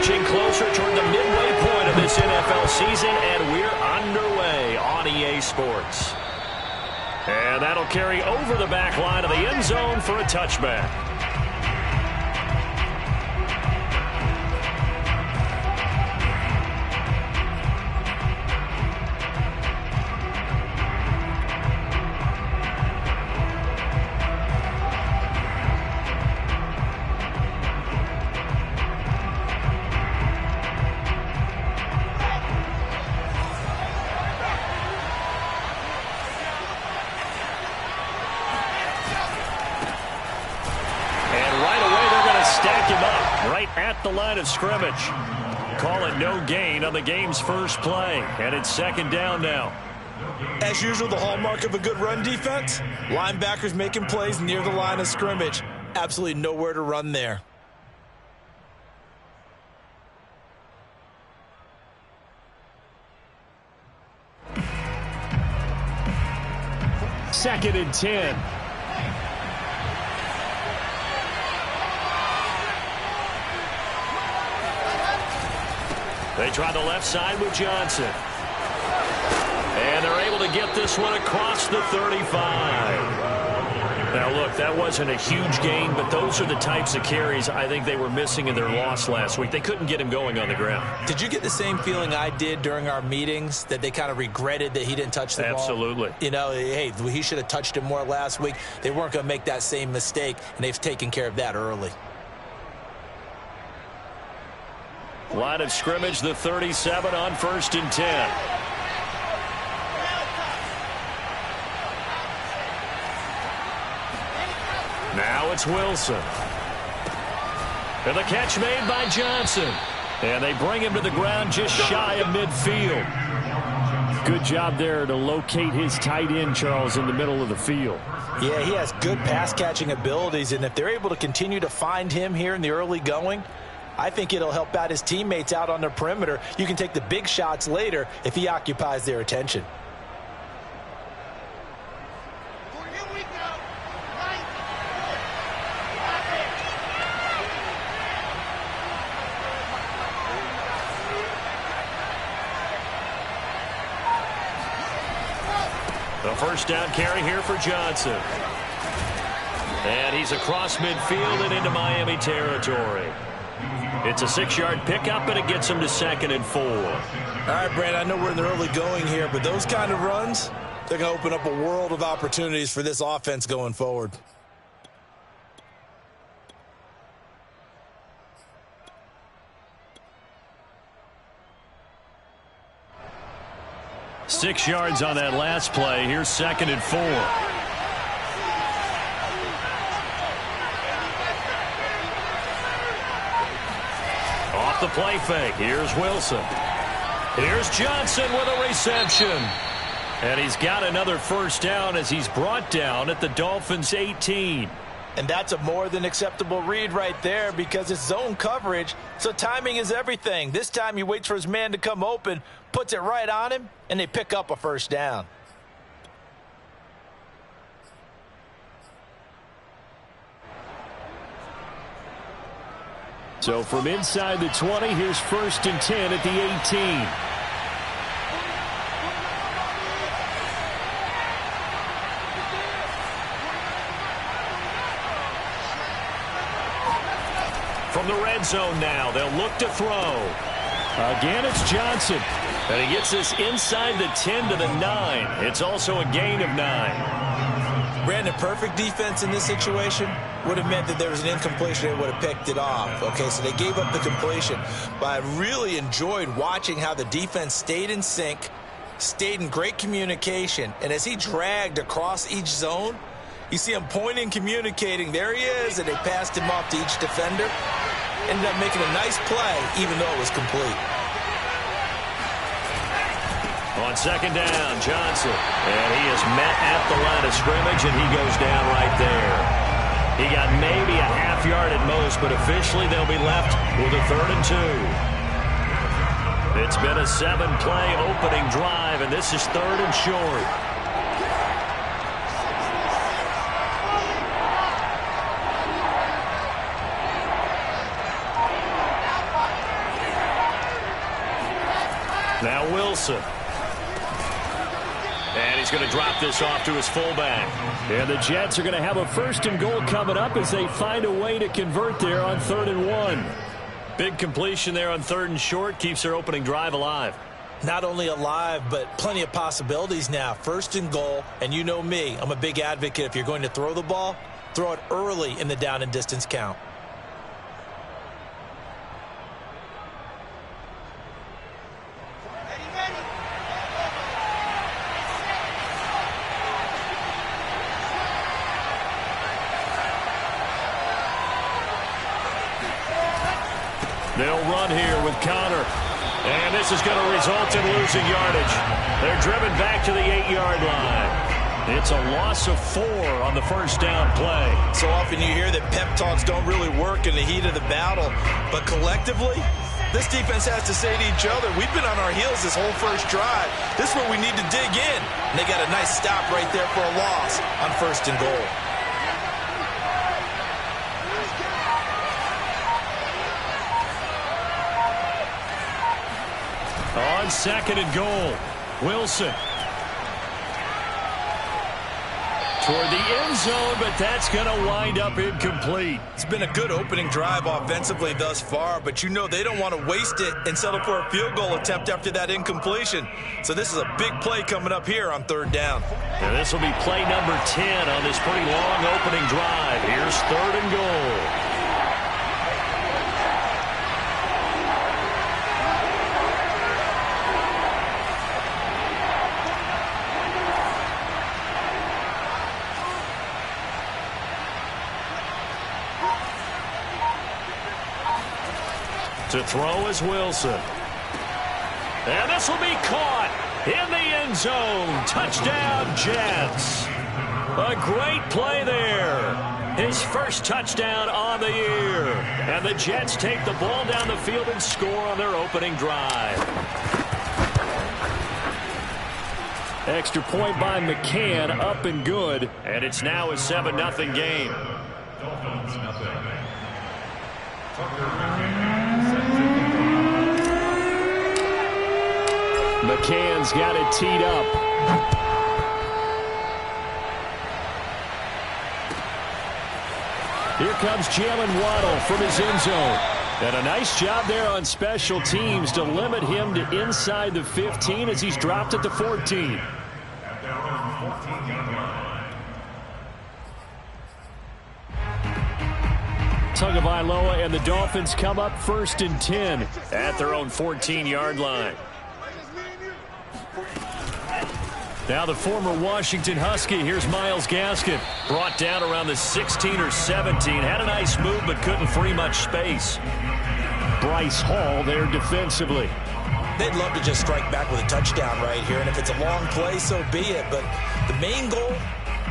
inching closer toward the midway point of this NFL season, and we're underway on EA Sports. And that'll carry over the back line of the end zone for a touchback. At the line of scrimmage. Call it no gain on the game's first play. And it's second down now. As usual, the hallmark of a good run defense, linebackers making plays near the line of scrimmage. Absolutely nowhere to run there. Second and 10. They try the left side with Johnson. And they're able to get this one across the 35. Now, look, that wasn't a huge gain, but those are the types of carries I think they were missing in their loss last week. They couldn't get him going on the ground. Did you get the same feeling I did during our meetings, that they kind of regretted that he didn't touch the ball? Absolutely. You know, hey, he should have touched it more last week. They weren't going to make that same mistake, and they've taken care of that early. Line of scrimmage, the 37 on 1st and 10. Now it's Wilson. And the catch made by Johnson. And they bring him to the ground just shy of midfield. Good job there to locate his tight end, Charles, in the middle of the field. Yeah, he has good pass-catching abilities, and if they're able to continue to find him here in the early going, I think it'll help out his teammates out on the perimeter. You can take the big shots later if he occupies their attention. The first down carry here for Johnson. And he's across midfield and into Miami territory. It's a 6-yard pickup, and it gets him to 2nd and 4. All right, Brad, I know we're in the early going here, but those kind of runs, they're going to open up a world of opportunities for this offense going forward. Six yards on that last play. Here's 2nd and 4. Off the play fake. Here's Wilson. Here's Johnson with a reception. And he's got another first down as he's brought down at the Dolphins' 18. And that's a more than acceptable read right there because it's zone coverage, so timing is everything. This time he waits for his man to come open, puts it right on him, and they pick up a first down. So from inside the 20, here's 1st and 10 at the 18. From the red zone now, they'll look to throw. Again, it's Johnson. And he gets this inside the 10 to the 9. It's also a gain of 9. Brandon, perfect defense in this situation would have meant that there was an incompletion. They would have picked it off. Okay, so they gave up the completion. But I really enjoyed watching how the defense stayed in sync, stayed in great communication. And as he dragged across each zone, you see him pointing, communicating. There he is, and they passed him off to each defender. Ended up making a nice play, even though it was complete. On 2nd down, Johnson. And he is met at the line of scrimmage, and he goes down right there. He got maybe a half yard at most, but officially they'll be left with a 3rd and 2. It's been a 7-play opening drive, and this is 3rd and short. Wilson. And he's going to drop this off to his fullback. And the Jets are going to have a 1st and goal coming up as they find a way to convert there on 3rd and 1. Big completion there on 3rd and short. Keeps their opening drive alive. Not only alive, but plenty of possibilities now. 1st and goal, and you know me, I'm a big advocate. If you're going to throw the ball, throw it early in the down and distance count. They'll run here with Connor. And this is going to result in losing yardage. They're driven back to the 8-yard line. It's a loss of 4 on the 1st down play. So often you hear that pep talks don't really work in the heat of the battle. But collectively, this defense has to say to each other, we've been on our heels this whole first drive. This is where we need to dig in. And they got a nice stop right there for a loss on 1st and goal. On 2nd and goal, Wilson. Toward the end zone, but that's going to wind up incomplete. It's been a good opening drive offensively thus far, but you know they don't want to waste it and settle for a field goal attempt after that incompletion. So this is a big play coming up here on 3rd down. And this will be play number 10 on this pretty long opening drive. Here's 3rd and goal. To throw is Wilson. And this will be caught in the end zone. Touchdown, Jets. A great play there. His 1st touchdown on the year. And the Jets take the ball down the field and score on their opening drive. Extra point by McCann, up and good. And it's now a 7-0 game. McCann's got it teed up. Here comes Jalen Waddle from his end zone. And a nice job there on special teams to limit him to inside the 15 as he's dropped at the 14. Tagovailoa and the Dolphins come up 1st and 10 at their own 14-yard line. Now the former Washington Husky, here's Myles Gaskin. Brought down around the 16 or 17. Had a nice move but couldn't free much space. Bryce Hall there defensively. They'd love to just strike back with a touchdown right here. And if it's a long play, so be it. But the main goal,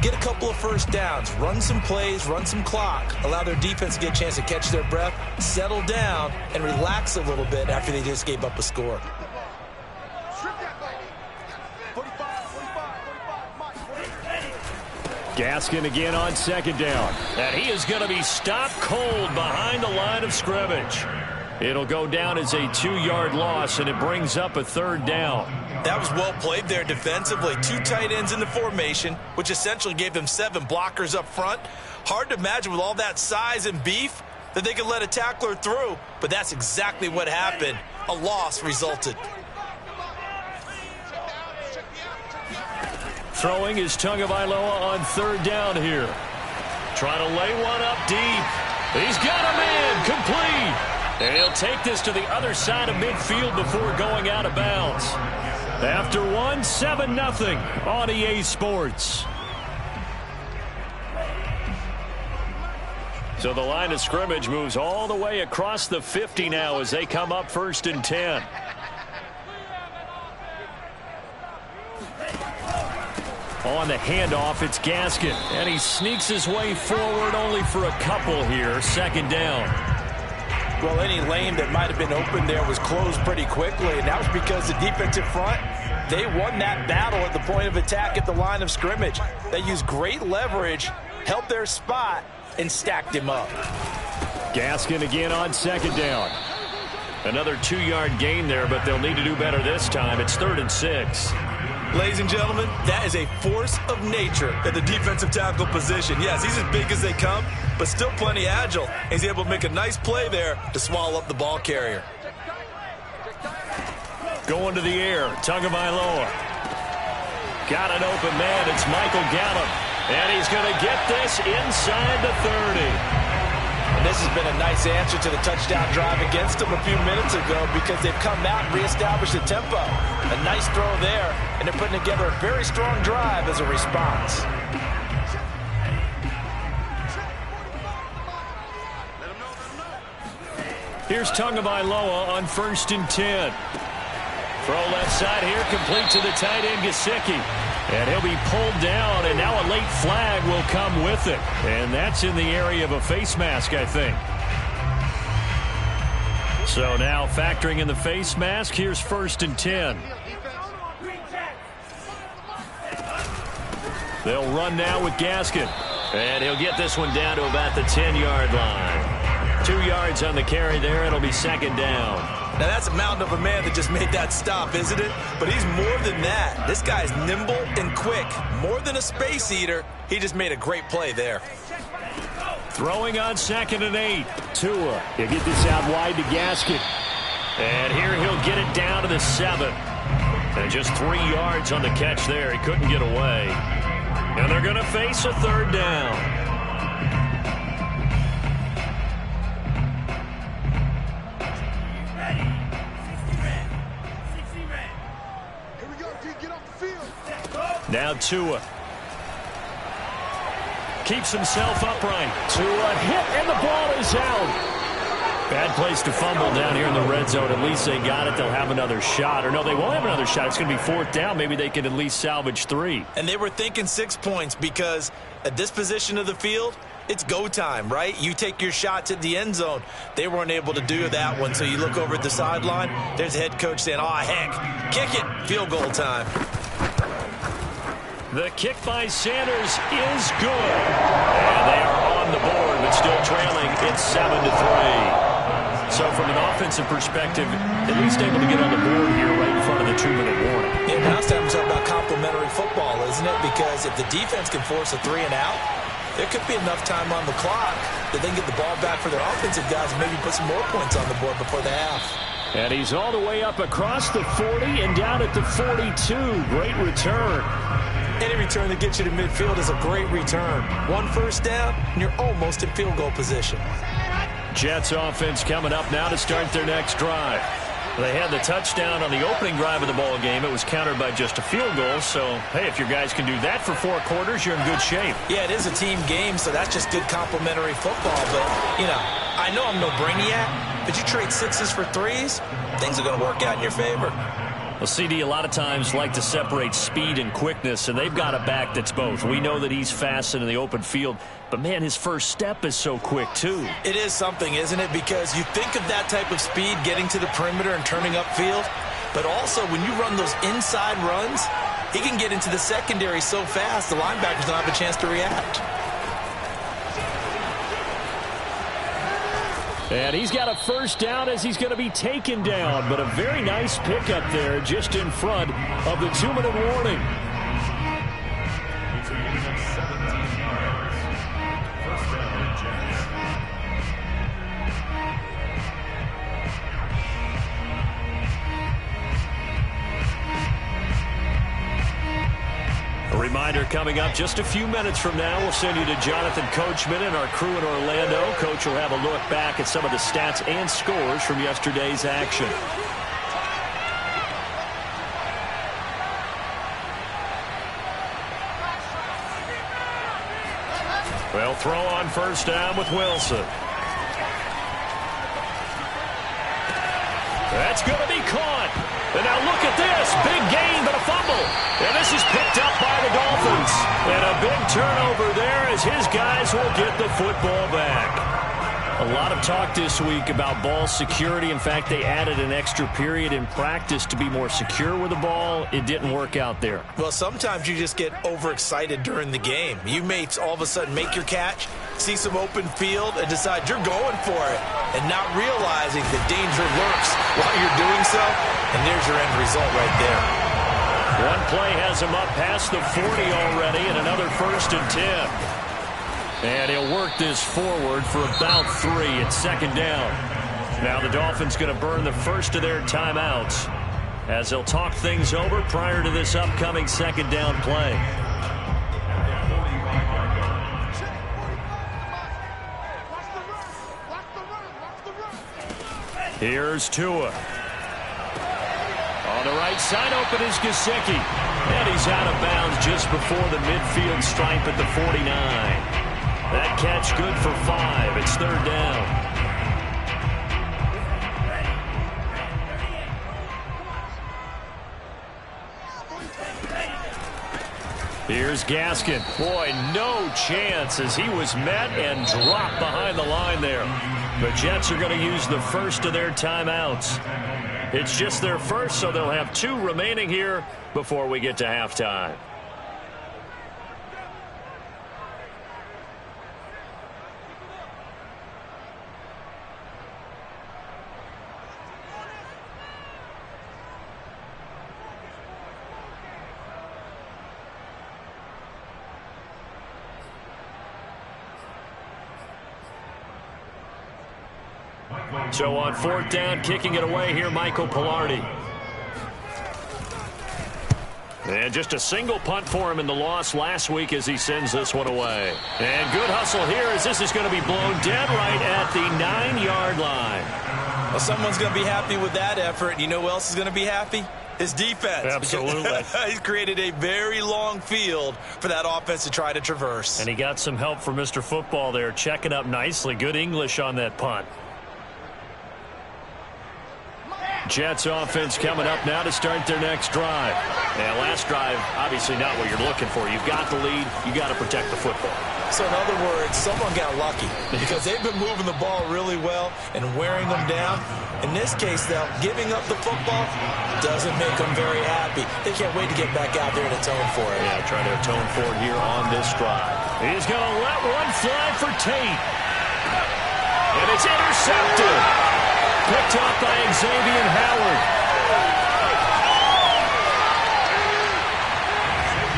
get a couple of 1st downs. Run some plays, run some clock. Allow their defense to get a chance to catch their breath, settle down, and relax a little bit after they just gave up a score. Gaskin again on 2nd down. And he is going to be stopped cold behind the line of scrimmage. It'll go down as a 2-yard loss, and it brings up a 3rd down. That was well played there defensively. 2 tight ends in the formation, which essentially gave them 7 blockers up front. Hard to imagine with all that size and beef that they could let a tackler through, but that's exactly what happened. A loss resulted. Throwing is Tagovailoa on 3rd down here. Trying to lay one up deep. He's got a man complete. And he'll take this to the other side of midfield before going out of bounds. After 7-0 on EA Sports. So the line of scrimmage moves all the way across the 50 now as they come up 1st and 10. On the handoff, it's Gaskin. And he sneaks his way forward only for a couple here. 2nd down. Well, any lane that might have been open there was closed pretty quickly, and that was because the defensive front, they won that battle at the point of attack at the line of scrimmage. They used great leverage, held their spot, and stacked him up. Gaskin again on 2nd down. Another 2-yard gain there, but they'll need to do better this time. It's 3rd and 6. Ladies and gentlemen, that is a force of nature at the defensive tackle position. Yes, he's as big as they come, but still plenty agile. He's able to make a nice play there to swallow up the ball carrier. Going to the air, Tagovailoa. Got an open man, it's Michael Gallup. And he's going to get this inside the 30. And this has been a nice answer to the touchdown drive against them a few minutes ago because they've come out and reestablished the tempo. A nice throw there, and they're putting together a very strong drive as a response. Here's Tagovailoa on 1st and 10. Throw left side here, complete to the tight end, Gesicki. And he'll be pulled down, and now a late flag will come with it. And that's in the area of a face mask, I think. So now factoring in the face mask, here's 1st and 10. They'll run now with Gaskin. And he'll get this one down to about the 10-yard line. 2 yards on the carry there. It'll be 2nd down. Now, that's a mountain of a man that just made that stop, isn't it? But he's more than that. This guy's nimble and quick. More than a space eater. He just made a great play there. Throwing on 2nd and 8. Tua. He'll get this out wide to Gaskin. And here he'll get it down to the 7. And just 3 yards on the catch there. He couldn't get away. And they're going to face a 3rd down. Now Tua keeps himself upright. Tua hit, and the ball is out. Bad place to fumble down here in the red zone. At least they got it. They'll have another shot. Or no, they won't have another shot. It's going to be 4th down. Maybe they can at least salvage 3. And they were thinking 6 points because at this position of the field, it's go time, right? You take your shots at the end zone. They weren't able to do that one. So you look over at the sideline. There's the head coach saying, oh, heck, kick it. Field goal time. The kick by Sanders is good. And they are on the board, but still trailing. It's 7-3. So from an offensive perspective, at least able to get on the board here right in front of the 2-minute warning. Yeah, now it's time to talk about complementary football, isn't it? Because if the defense can force a 3 and out, there could be enough time on the clock that they can get the ball back for their offensive guys and maybe put some more points on the board before the half. And he's all the way up across the 40 and down at the 42. Great return. Any return that gets you to midfield is a great return. 1 first down, and you're almost in field goal position. Jets offense coming up now to start their next drive. They had the touchdown on the opening drive of the ball game. It was countered by just a field goal. So, hey, if your guys can do that for 4 quarters, you're in good shape. Yeah, it is a team game, so that's just good complementary football. But, you know, I know I'm no brainiac, but you trade 6s for 3s, things are going to work out in your favor. Well, CD a lot of times like to separate speed and quickness, and they've got a back that's both. We know that he's fast in the open field, but, man, his first step is so quick, too. It is something, isn't it? Because you think of that type of speed getting to the perimeter and turning upfield, but also when you run those inside runs, he can get into the secondary so fast the linebackers don't have a chance to react. And he's got a first down as he's going to be taken down, but a very nice pickup there just in front of the 2-minute warning. A reminder coming up just a few minutes from now, we'll send you to Jonathan Coachman and our crew in Orlando. Coach will have a look back at some of the stats and scores from yesterday's action. Well, throw on first down with Wilson. That's going to be caught. And now look at this. Big gain, but a fumble. And this is picked up by the Dolphins. And a big turnover there as his guys will get the football back. A lot of talk this week about ball security. In fact, they added an extra period in practice to be more secure with the ball. It didn't work out there. Well, sometimes you just get overexcited during the game. You may all of a sudden make your catch, see some open field and decide you're going for it and not realizing the danger lurks while you're doing so. And there's your end result right there. One play has him up past the 40 already, and another 1st and 10. And he'll work this forward for about 3. It's 2nd down. Now the Dolphins going to burn the first of their timeouts as they'll talk things over prior to this upcoming 2nd down play. Here's Tua. On the right side, open is Gesicki. And he's out of bounds just before the midfield stripe at the 49. That catch good for 5. It's 3rd down. Here's Gaskin. Boy, no chance as he was met and dropped behind the line there. The Jets are going to use the first of their timeouts. It's just their first, so they'll have 2 remaining here before we get to halftime. So on 4th down, kicking it away here, Michael Pilardi. And just a single punt for him in the loss last week as he sends this one away. And good hustle here as this is going to be blown dead right at the 9-yard line. Well, someone's going to be happy with that effort. You know who else is going to be happy? His defense. Absolutely. He's created a very long field for that offense to try to traverse. And he got some help from Mr. Football there, checking up nicely. Good English on that punt. Jets offense coming up now to start their next drive. Yeah, last drive, obviously not what you're looking for. You've got the lead. You got to protect the football. So in other words, someone got lucky because they've been moving the ball really well and wearing them down. In this case, though, giving up the football doesn't make them very happy. They can't wait to get back out there and atone for it. Yeah, trying to atone for it here on this drive. He's going to let one fly for Tate. And it's intercepted. Picked up by Xavier Howard.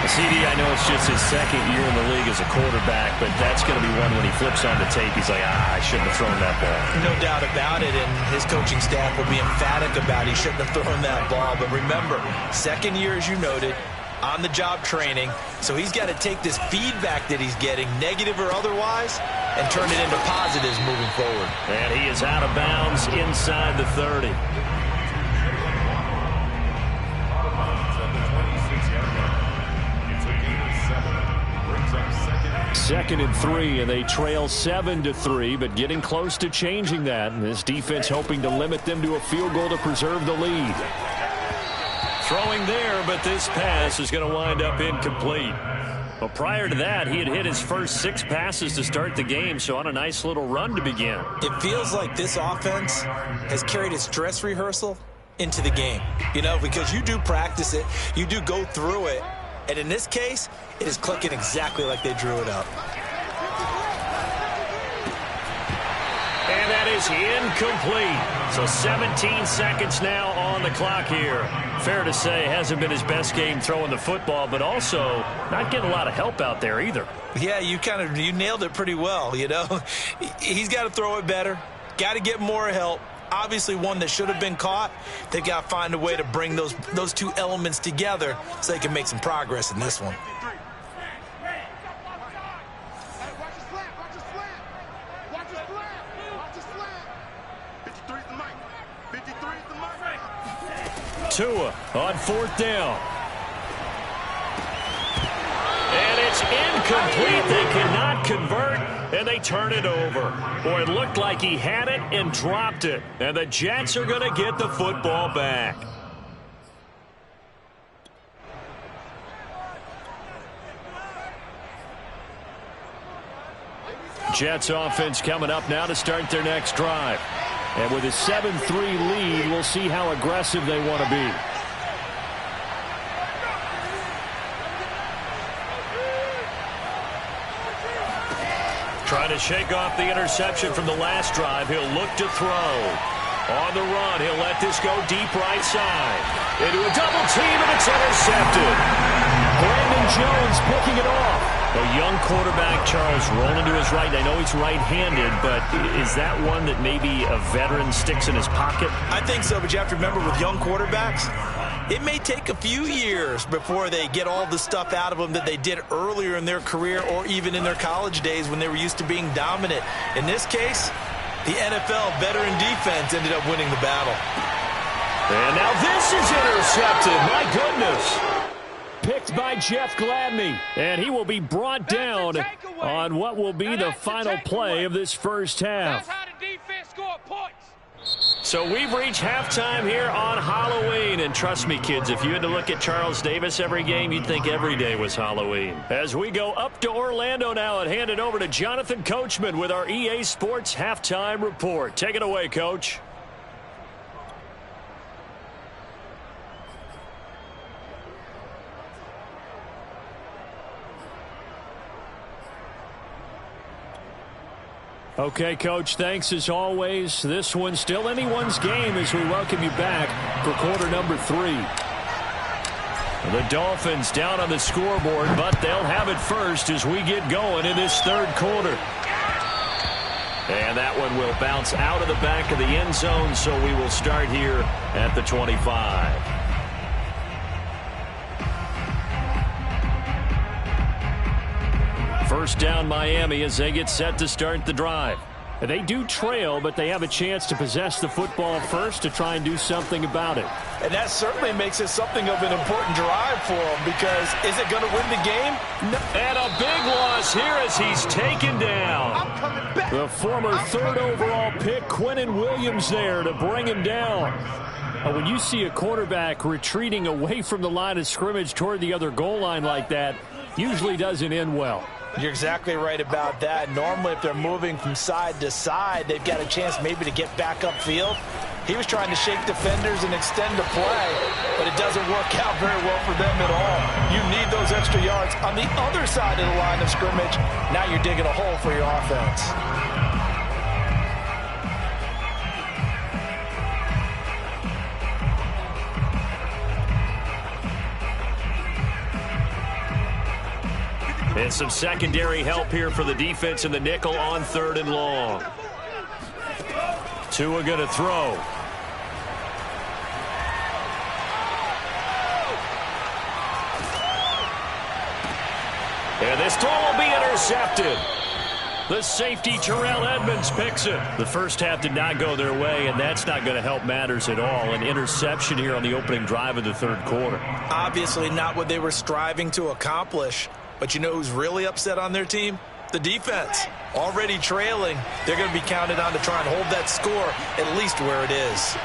CD, I know it's just his 2nd year in the league as a quarterback, but that's going to be one when he flips on the tape. He's like, I shouldn't have thrown that ball. No doubt about it, and his coaching staff will be emphatic about he shouldn't have thrown that ball. But remember, 2nd year, as you noted, on-the-job training, so he's got to take this feedback that he's getting, negative or otherwise, and turn it into positives moving forward. And he is out of bounds inside the 30. Second and 3, and they trail 7-3, but getting close to changing that. And this defense hoping to limit them to a field goal to preserve the lead. Throwing there, but this pass is going to wind up incomplete. Well, prior to that, he had hit his first 6 passes to start the game, so on a nice little run to begin. It feels like this offense has carried its dress rehearsal into the game, you know, because you do practice it, you do go through it, and in this case, it is clicking exactly like they drew it up. And that is incomplete. So 17 seconds now on the clock here. Fair to say, hasn't been his best game throwing the football, but also not getting a lot of help out there either. Yeah, you nailed it pretty well, you know. He's got to throw it better, got to get more help. Obviously one that should have been caught. They've got to find a way to bring those 2 elements together so they can make some progress in this one. Tua on 4th down. And it's incomplete. They cannot convert, and they turn it over. Boy, it looked like he had it and dropped it. And the Jets are going to get the football back. Jets offense coming up now to start their next drive. And with a 7-3 lead, we'll see how aggressive they want to be. Trying to shake off the interception from the last drive. He'll look to throw. On the run, he'll let this go deep right side. Into a double team, and it's intercepted. Brandon Jones picking it off. A young quarterback, Charles, rolling to his right. I know he's right-handed, but is that one that maybe a veteran sticks in his pocket? I think so, but you have to remember with young quarterbacks, it may take a few years before they get all the stuff out of them that they did earlier in their career or even in their college days when they were used to being dominant. In this case, the NFL veteran defense ended up winning the battle. And now this is intercepted. My goodness. Picked by Jeff Gladney, and he will be brought down on what will be the final play of this first half. That's how the defense scored points. So we've reached halftime here on Halloween, and trust me, kids, if you had to look at Charles Davis every game, you'd think every day was Halloween. As we go up to Orlando now and hand it over to Jonathan Coachman with our EA Sports Halftime Report. Take it away, Coach. Okay, Coach, thanks as always. This one's still anyone's game as we welcome you back for quarter number 3. The Dolphins down on the scoreboard, but they'll have it first as we get going in this third quarter. And that one will bounce out of the back of the end zone, so we will start here at the 25. First down Miami as they get set to start the drive. They do trail, but they have a chance to possess the football first to try and do something about it. And that certainly makes it something of an important drive for them, because is it going to win the game? No. And a big loss here as he's taken down. The former third overall pick, Quinnen Williams, there to bring him down. When you see a quarterback retreating away from the line of scrimmage toward the other goal line like that, usually doesn't end well. You're exactly right about that. Normally, if they're moving from side to side, they've got a chance maybe to get back upfield. He was trying to shake defenders and extend the play, but it doesn't work out very well for them at all. You need those extra yards on the other side of the line of scrimmage. Now you're digging a hole for your offense. And some secondary help here for the defense in the nickel on 3rd and long. Tua going to throw. And this throw will be intercepted. The safety, Terrell Edmonds, picks it. The first half did not go their way, and that's not going to help matters at all. An interception here on the opening drive of the third quarter. Obviously not what they were striving to accomplish. But you know who's really upset on their team? The defense. Already trailing. They're going to be counted on to try and hold that score at least where it is.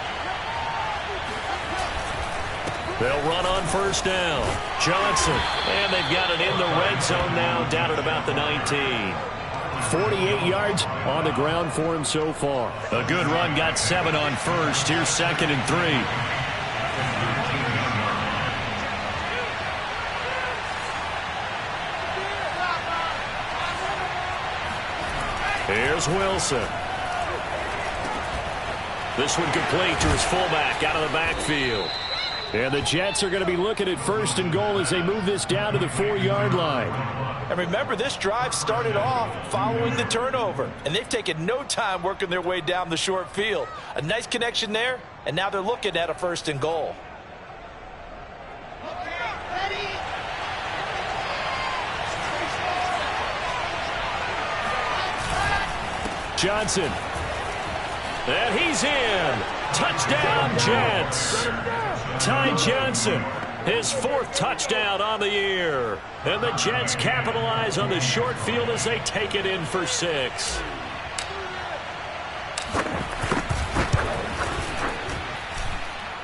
They'll run on first down. Johnson. And they've got it in the red zone now, down at about the 19. 48 yards on the ground for him so far. A good run, got 7 on first. Here's 2nd and 3. Here's Wilson. This one complete to his fullback out of the backfield. And the Jets are going to be looking at 1st and goal as they move this down to the 4-yard line. And remember, this drive started off following the turnover. And they've taken no time working their way down the short field. A nice connection there, and now they're looking at a 1st and goal. Johnson. And he's in. Touchdown, Jets. Ty Johnson, his 4th touchdown on the year. And the Jets capitalize on the short field as they take it in for 6.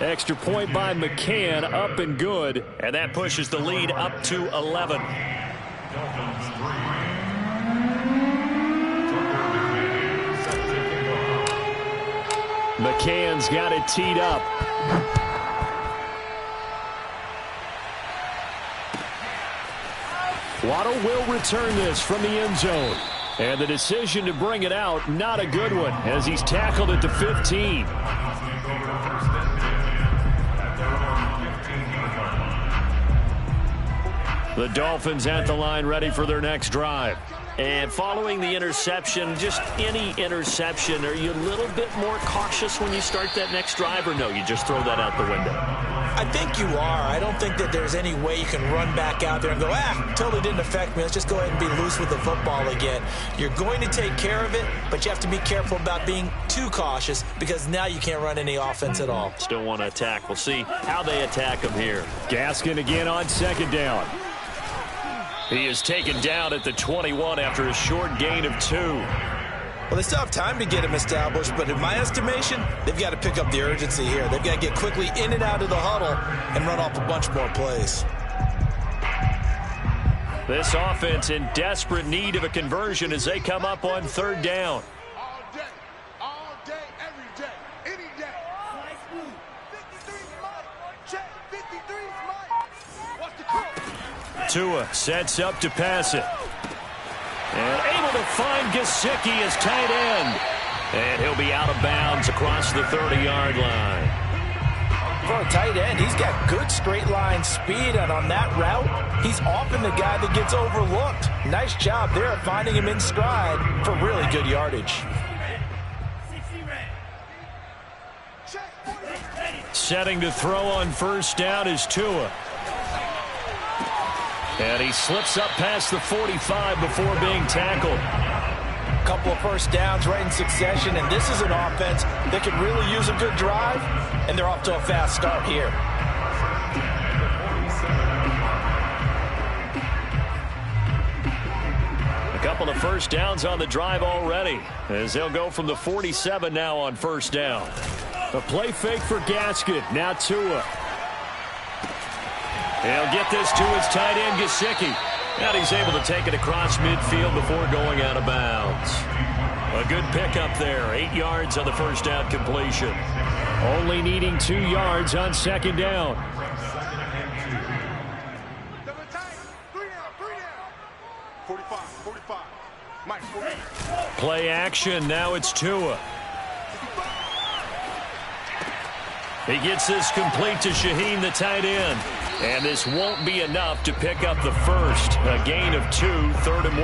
Extra point by McCann, up and good. And that pushes the lead up to 11. McCann's got it teed up. Waddle will return this from the end zone. And the decision to bring it out, not a good one, as he's tackled at the 15. The Dolphins at the line ready for their next drive. And following the interception, just any interception, are you a little bit more cautious when you start that next drive, or no, you just throw that out the window? I think you are. I don't think that there's any way you can run back out there and go, totally didn't affect me. Let's just go ahead and be loose with the football again. You're going to take care of it, but you have to be careful about being too cautious because now you can't run any offense at all. Still want to attack. We'll see how they attack him here. Gaskin again on second down. He is taken down at the 21 after a short gain of 2. Well, they still have time to get him established, but in my estimation, they've got to pick up the urgency here. They've got to get quickly in and out of the huddle and run off a bunch more plays. This offense in desperate need of a conversion as they come up on third down. All day, every day, any day. 53's mine. Check, 53's mine. What's the call? Tua sets up to pass it. And able to find Gesicki as tight end. And he'll be out of bounds across the 30-yard line. For a tight end, he's got good straight line speed, and on that route, he's often the guy that gets overlooked. Nice job there of finding him in stride for really good yardage. Setting to throw on first down is Tua. And he slips up past the 45 before being tackled. A couple of first downs right in succession, and this is an offense that can really use a good drive, and they're off to a fast start here. A couple of first downs on the drive already, as they'll go from the 47 now on first down. A play fake for Gaskin. Now Tua. He'll get this to his tight end, Gesicki. And he's able to take it across midfield before going out of bounds. A good pickup there. 8 yards on the first down completion. Only needing 2 yards on second down. Double tight. 3 down. 45. Mike, 45. Play action. Now it's Tua. He gets this complete to Shaheen, the tight end. And this won't be enough to pick up the first. A gain of 2, 3rd and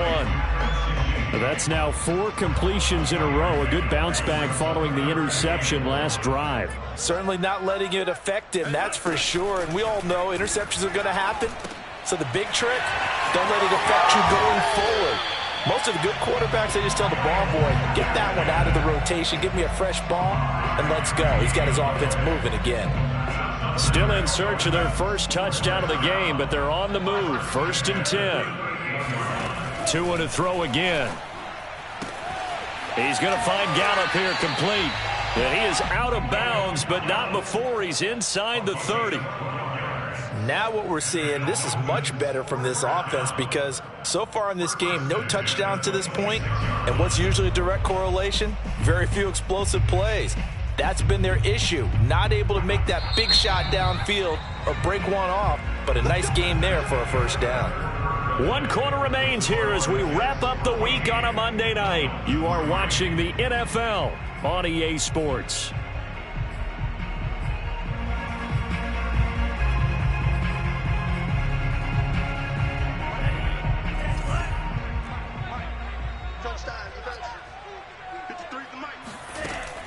1. That's now 4 completions in a row. A good bounce back following the interception last drive. Certainly not letting it affect him, that's for sure. And we all know interceptions are going to happen. So the big trick, don't let it affect you going forward. Most of the good quarterbacks, they just tell the ball boy, get that one out of the rotation, give me a fresh ball, and let's go. He's got his offense moving again. Still in search of their first touchdown of the game, but they're on the move. 1st and 10. Tua to throw again. He's going to find Gallup here complete. And he is out of bounds, but not before he's inside the 30. Now what we're seeing, this is much better from this offense because so far in this game, no touchdown to this point. And what's usually a direct correlation? Very few explosive plays. That's been their issue. Not able to make that big shot downfield or break one off, but a nice game there for a first down. 1 quarter remains here as we wrap up the week on a Monday night. You are watching the NFL on EA Sports.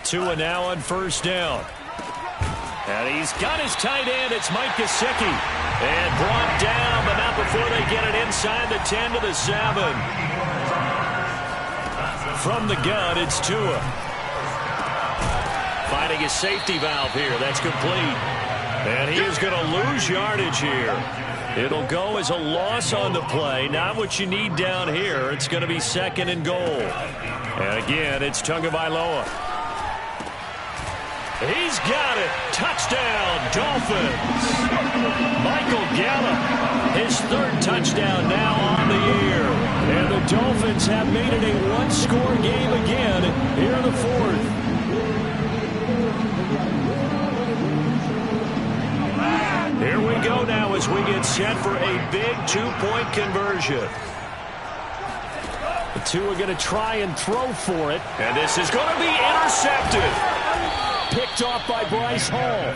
Tua now on first down. And he's got his tight end. It's Mike Gesicki. And brought down, but not before they get it inside the 10 to the 7. From the gun, it's Tua. Finding his safety valve here. That's complete. And he is going to lose yardage here. It'll go as a loss on the play. Not what you need down here. It's going to be 2nd and goal. And again, it's Tagovailoa. He's got it. Touchdown, Dolphins. Michael Gallup, his 3rd touchdown now on the year. And the Dolphins have made it a 1-score game again here in the 4th. Here we go now as we get set for a big 2-point conversion. Tua going to try and throw for it. And this is going to be intercepted. Picked off by Bryce Hall.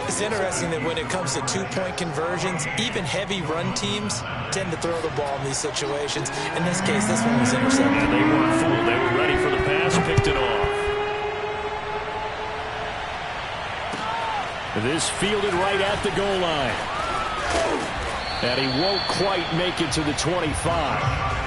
It's interesting that when it comes to two-point conversions, even heavy run teams tend to throw the ball in these situations. In this case, this one was intercepted. And they weren't fooled. They were ready for the pass, picked it off. This fielded right at the goal line. And he won't quite make it to the 25.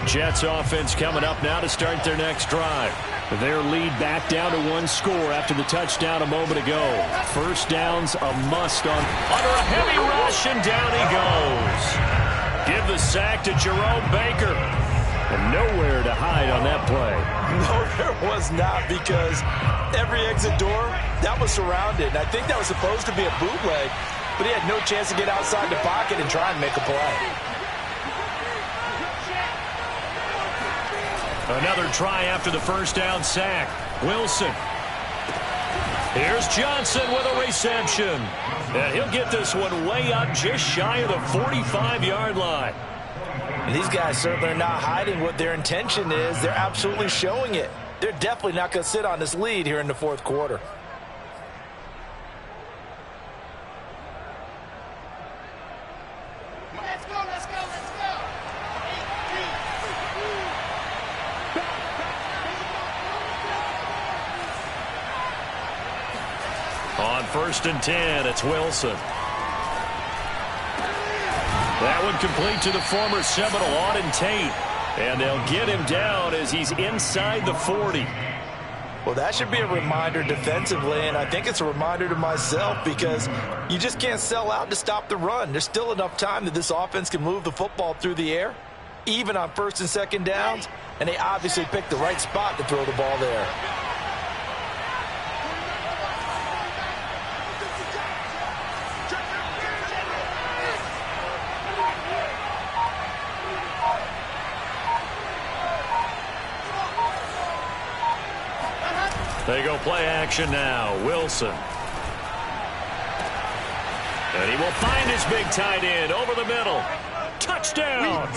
Jets offense coming up now to start their next drive. Their lead back down to one score after the touchdown a moment ago. First down's a must on under a heavy rush, and down he goes. Give the sack to Jerome Baker. And nowhere to hide on that play. No, there was not, because every exit door, that was surrounded. I think that was supposed to be a bootleg, but he had no chance to get outside the pocket and try and make a play. Another try after the first down sack. Wilson. Here's Johnson with a reception. And he'll get this one way up just shy of the 45-yard line. And these guys certainly are not hiding what their intention is. They're absolutely showing it. They're definitely not going to sit on this lead here in the fourth quarter. Let's go, let's go, let's go. On 1st and 10, it's Wilson. That one complete to the former Seminole, Auden Tate. And they'll get him down as he's inside the 40. Well, that should be a reminder defensively, and I think it's a reminder to myself, because you just can't sell out to stop the run. There's still enough time that this offense can move the football through the air, even on 1st and 2nd downs, and they obviously picked the right spot to throw the ball there. They go play action now. Wilson. And he will find his big tight end over the middle. Touchdown.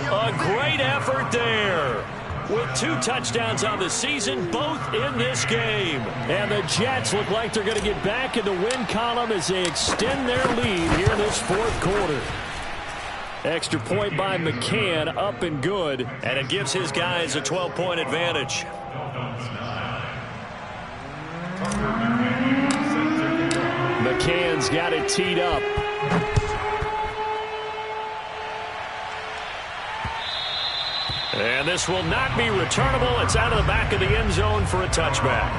A great effort there. With 2 touchdowns on the season, both in this game. And the Jets look like they're going to get back in the win column as they extend their lead here in this fourth quarter. Extra point by McCann, up and good. And it gives his guys a 12-point advantage. McCann's got it teed up. And this will not be returnable. It's out of the back of the end zone for a touchback.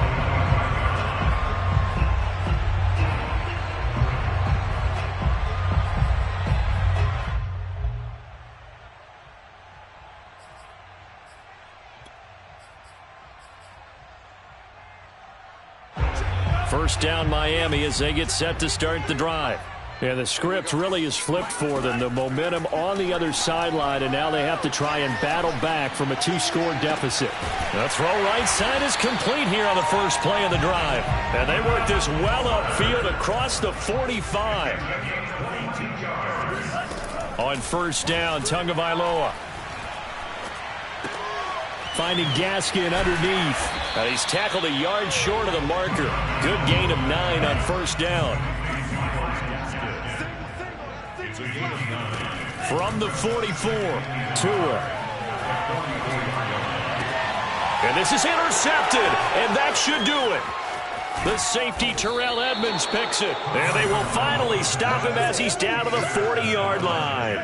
First down Miami as they get set to start the drive. And the script really is flipped for them. The momentum on the other sideline, and now they have to try and battle back from a 2-score deficit. The throw right side is complete here on the first play of the drive. And they work this well upfield across the 45. On first down, Tagovailoa. Finding Gaskin underneath. And he's tackled a yard short of the marker. Good gain of 9 on first down. From the 44, Tua. And this is intercepted, and that should do it. The safety, Terrell Edmonds, picks it. And they will finally stop him as he's down to the 40-yard line.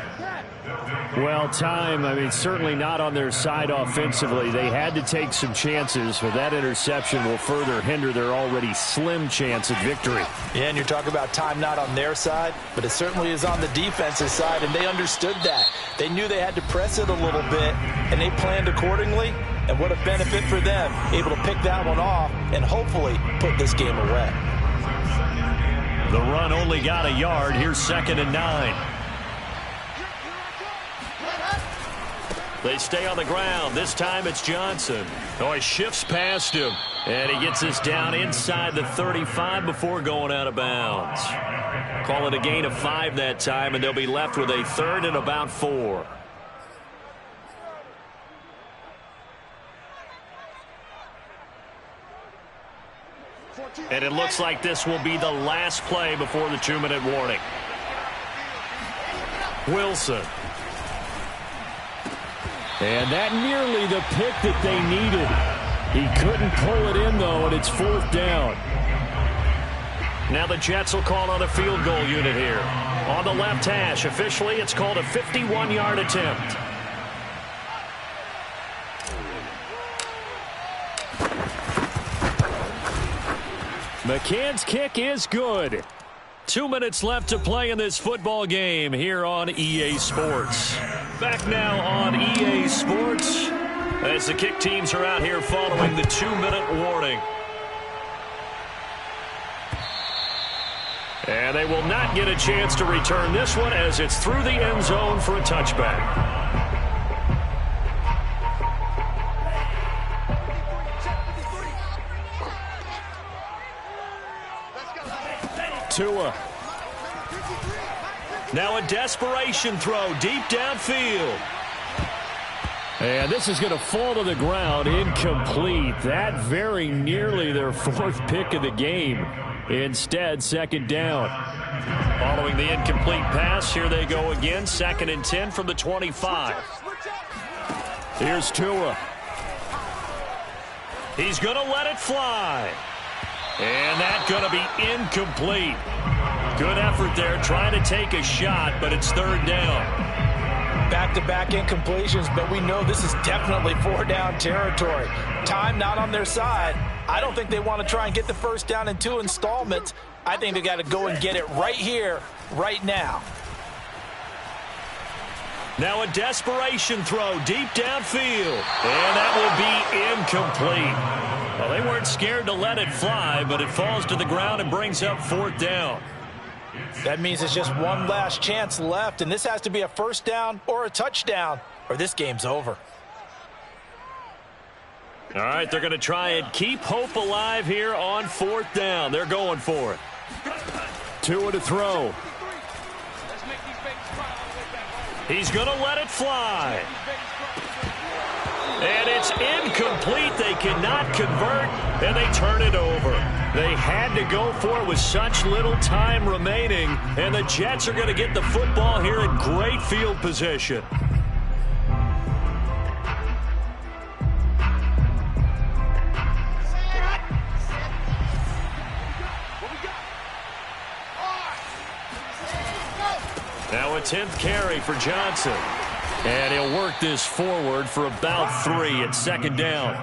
Well, certainly not on their side offensively. They had to take some chances, but that interception will further hinder their already slim chance of victory. Yeah, and you're talking about time not on their side, but it certainly is on the defensive side, and they understood that. They knew they had to press it a little bit, and they planned accordingly, and what a benefit for them, able to pick that one off and hopefully put this game away. The run only got a yard. Here's 2nd and 9. They stay on the ground. This time it's Johnson. Oh, he shifts past him. And he gets us down inside the 35 before going out of bounds. Call it a gain of 5 that time, and they'll be left with a 3rd and about 4. And it looks like this will be the last play before the 2-minute warning. Wilson. And that nearly the pick that they needed. He couldn't pull it in, though, and it's 4th down. Now the Jets will call on a field goal unit here. On the left hash, officially, it's called a 51-yard attempt. McCann's kick is good. 2 minutes left to play in this football game here on EA Sports. Back now on EA Sports as the kick teams are out here following the 2-minute warning. And they will not get a chance to return this one as it's through the end zone for a touchback. Tua. Now a desperation throw deep downfield. And this is going to fall to the ground, incomplete. That very nearly their 4th pick of the game. Instead, 2nd down. Following the incomplete pass, here they go again. 2nd and 10 from the 25. Here's Tua. He's going to let it fly. And that's going to be incomplete. Good effort there trying to take a shot, but it's 3rd down. Back-to-back incompletions, but we know this is definitely 4-down territory. Time not on their side. I don't think they want to try and get the 1st down in 2 installments. I think they got to go and get it right here, right now. Now a desperation throw deep downfield. And that will be incomplete. Well, they weren't scared to let it fly, but it falls to the ground and brings up 4th down. That means it's just one last chance left, and this has to be a 1st down or a touchdown, or this game's over. All right, they're going to try and keep hope alive here on 4th down. They're going for it. Tua to throw. He's going to let it fly. And it's incomplete. They cannot convert, and they turn it over. They had to go for it with such little time remaining, and the Jets are going to get the football here in great field position. Now a 10th carry for Johnson. And he'll work this forward for about 3 at 2nd down.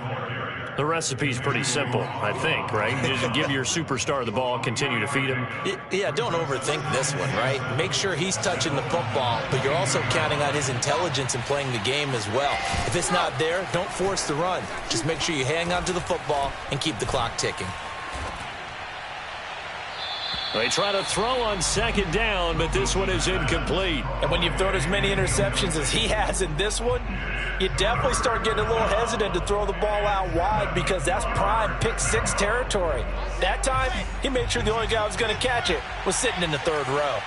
The recipe's pretty simple, I think, right? Just give your superstar the ball, continue to feed him. Yeah, don't overthink this one, right? Make sure he's touching the football, but you're also counting on his intelligence in playing the game as well. If it's not there, don't force the run. Just make sure you hang on to the football and keep the clock ticking. They try to throw on 2nd down, but this one is incomplete. And when you've thrown as many interceptions as he has in this one, you definitely start getting a little hesitant to throw the ball out wide because that's prime pick 6 territory. That time, he made sure the only guy who was going to catch it was sitting in the 3rd row.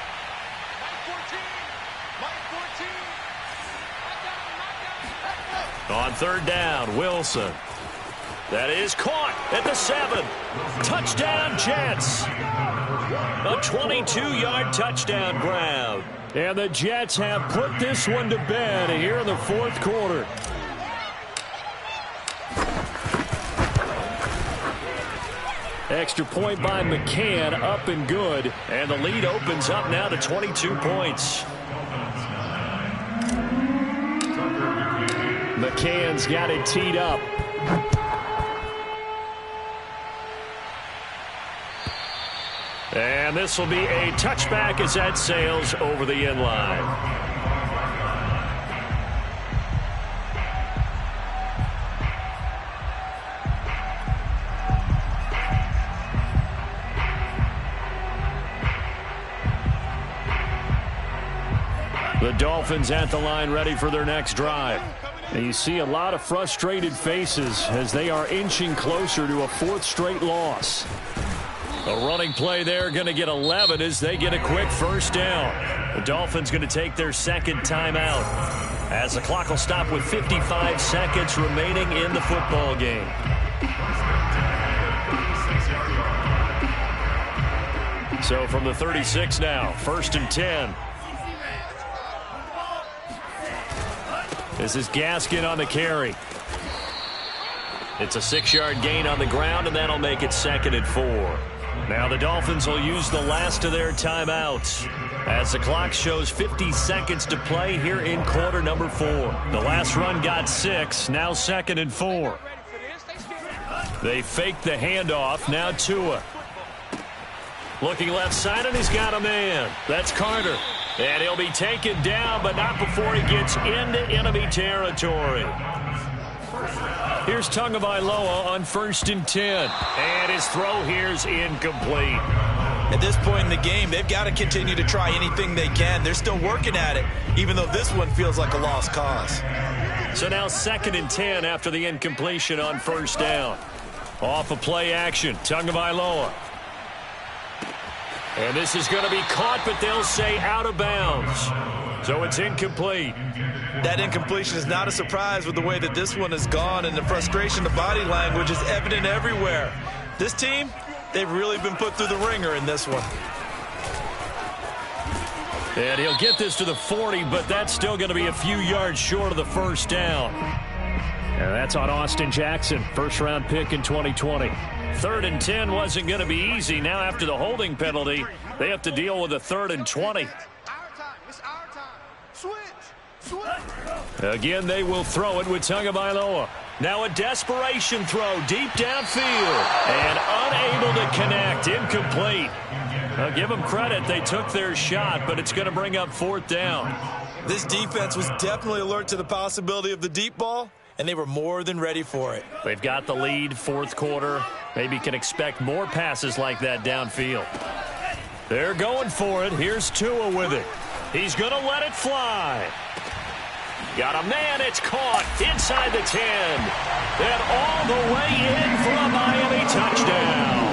On 3rd down, Wilson. That is caught at the 7. Touchdown, Jets. A 22-yard touchdown grab. And the Jets have put this one to bed here in the 4th quarter. Extra point by McCann, up and good. And the lead opens up now to 22 points. McCann's got it teed up. And this will be a touchback as that sails over the end line. The Dolphins at the line ready for their next drive. And you see a lot of frustrated faces as they are inching closer to a 4th straight loss. A running play there, going to get 11 as they get a quick first down. The Dolphins going to take their second timeout as the clock will stop with 55 seconds remaining in the football game. So from the 36 now, 1st and 10. This is Gaskin on the carry. It's a 6-yard gain on the ground, and that'll make it 2nd and 4. Now the Dolphins will use the last of their timeouts as the clock shows 50 seconds to play here in quarter number 4. The last run got 6, now 2nd and 4. They fake the handoff, now Tua. Looking left side, and he's got a man. That's Carter. And he'll be taken down, but not before he gets into enemy territory. Here's Tagovailoa on 1st and 10. And his throw here's incomplete. At this point in the game, they've got to continue to try anything they can. They're still working at it, even though this one feels like a lost cause. So now 2nd and 10 after the incompletion on 1st down. Off of play action, Tagovailoa. And this is going to be caught, but they'll say out of bounds. So it's incomplete. That incompletion is not a surprise with the way that this one has gone, and the frustration, the body language is evident everywhere. This team, they've really been put through the ringer in this one. And he'll get this to the 40, but that's still going to be a few yards short of the first down. And that's on Austin Jackson, first-round pick in 2020. 3rd and 10 wasn't going to be easy. Now after the holding penalty, they have to deal with a 3rd and 20. It's our time. Switch. Again, they will throw it with Tagovailoa. Now a desperation throw deep downfield. And unable to connect. Incomplete. Now give them credit. They took their shot, but it's going to bring up 4th down. This defense was definitely alert to the possibility of the deep ball, and they were more than ready for it. They've got the lead, 4th quarter. Maybe can expect more passes like that downfield. They're going for it. Here's Tua with it. He's going to let it fly. Got a man. It's caught inside the 10. And all the way in for a Miami touchdown.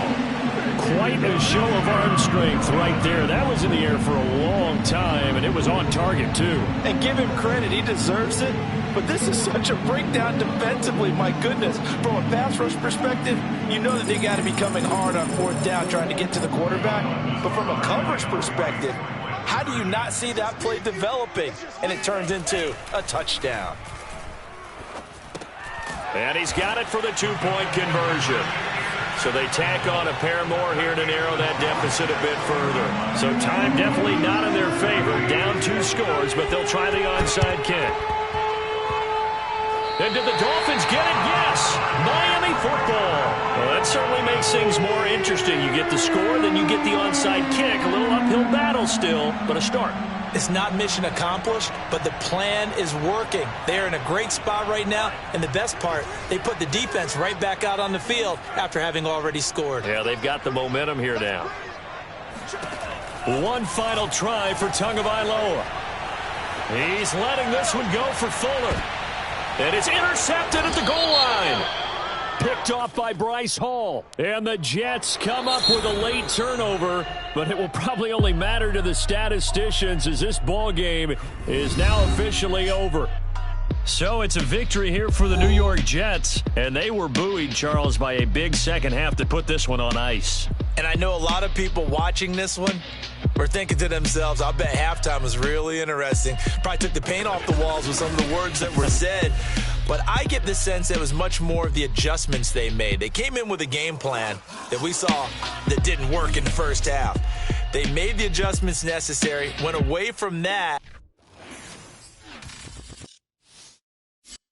Quite a show of arm strength right there. That was in the air for a long time, and it was on target, too. And give him credit. He deserves it. But this is such a breakdown defensively. My goodness. From a pass rush perspective, you know that they got to be coming hard on 4th down trying to get to the quarterback. But from a coverage perspective, how do you not see that play developing? And it turns into a touchdown. And he's got it for the 2-point conversion. So they tack on a pair more here to narrow that deficit a bit further. So time definitely not in their favor. Down 2 scores, but they'll try the onside kick. And did the Dolphins get it? Yes! Miami football. Well, that certainly makes things more interesting. You get the score, then you get the onside kick. A little uphill battle still, but a start. It's not mission accomplished, but the plan is working. They're in a great spot right now, and the best part, they put the defense right back out on the field after having already scored. Yeah, they've got the momentum here now. One final try for Tagovailoa. He's letting this one go for Fuller. And it's intercepted at the goal line. Picked off by Bryce Hall. And the Jets come up with a late turnover, but it will probably only matter to the statisticians as this ball game is now officially over. So it's a victory here for the New York Jets, and they were buoyed, Charles, by a big second half to put this one on ice. And I know a lot of people watching this one were thinking to themselves, I bet halftime was really interesting. Probably took the paint off the walls with some of the words that were said. But I get the sense it was much more of the adjustments they made. They came in with a game plan that we saw that didn't work in the first half. They made the adjustments necessary, went away from that.